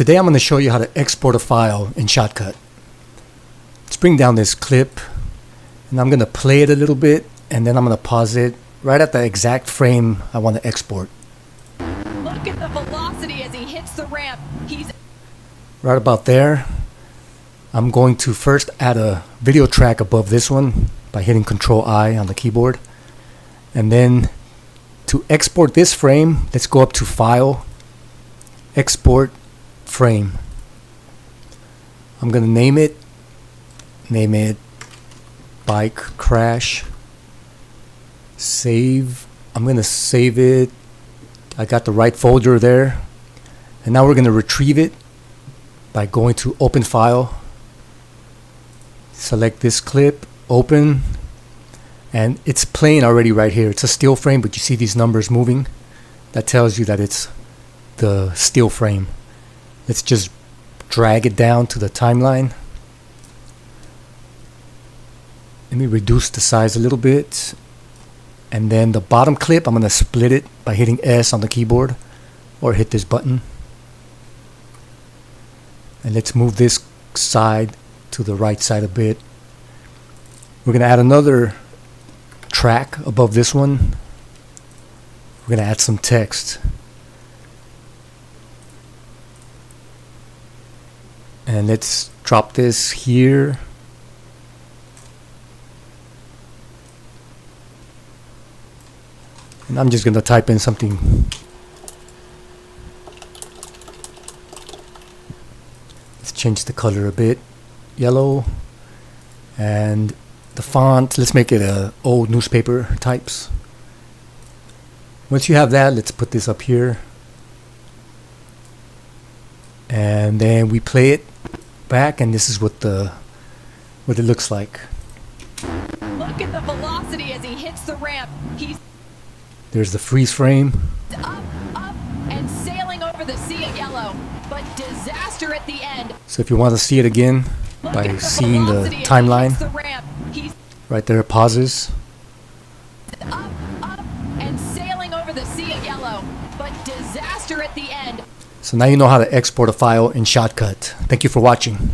Today I'm going to show you how to export a file in Shotcut. Let's bring down this clip and I'm going to play it a little bit and then I'm going to pause it right at the exact frame I want to export. Look at the velocity as he hits the ramp. He's right about there. I'm going to first add a video track above this one by hitting Control I on the keyboard. And then to export this frame, let's go up to File, Export Frame. I'm going to name it Bike Crash. Save. I'm going to save it. I got the right folder there. And now we're going to retrieve it by going to Open File. Select this clip, open, and it's playing already right here. It's a still frame, but you see these numbers moving. That tells you that it's the still frame. Let's just drag it down to the timeline. Let me reduce the size a little bit. And then the bottom clip, I'm going to split it by hitting S on the keyboard or hit this button. And let's move this side to the right side a bit. We're going to add another track above this one. We're going to add some text. And let's drop this here. And I'm just going to type in something. Let's change the color a bit. Yellow. And the font, let's make it a old newspaper types. Once you have that, let's put this up here. And then we play it back, and this is what it looks like. Look at the velocity as he hits the ramp. He's There's the freeze frame. up, and sailing over the sea of yellow. But disaster at the end. So if you want to see it again Look by at the seeing the velocity as he timeline, hits the ramp. He's right there it pauses. up, and sailing over the sea of yellow. But disaster at the end. So now you know how to export a file in Shotcut. Thank you for watching.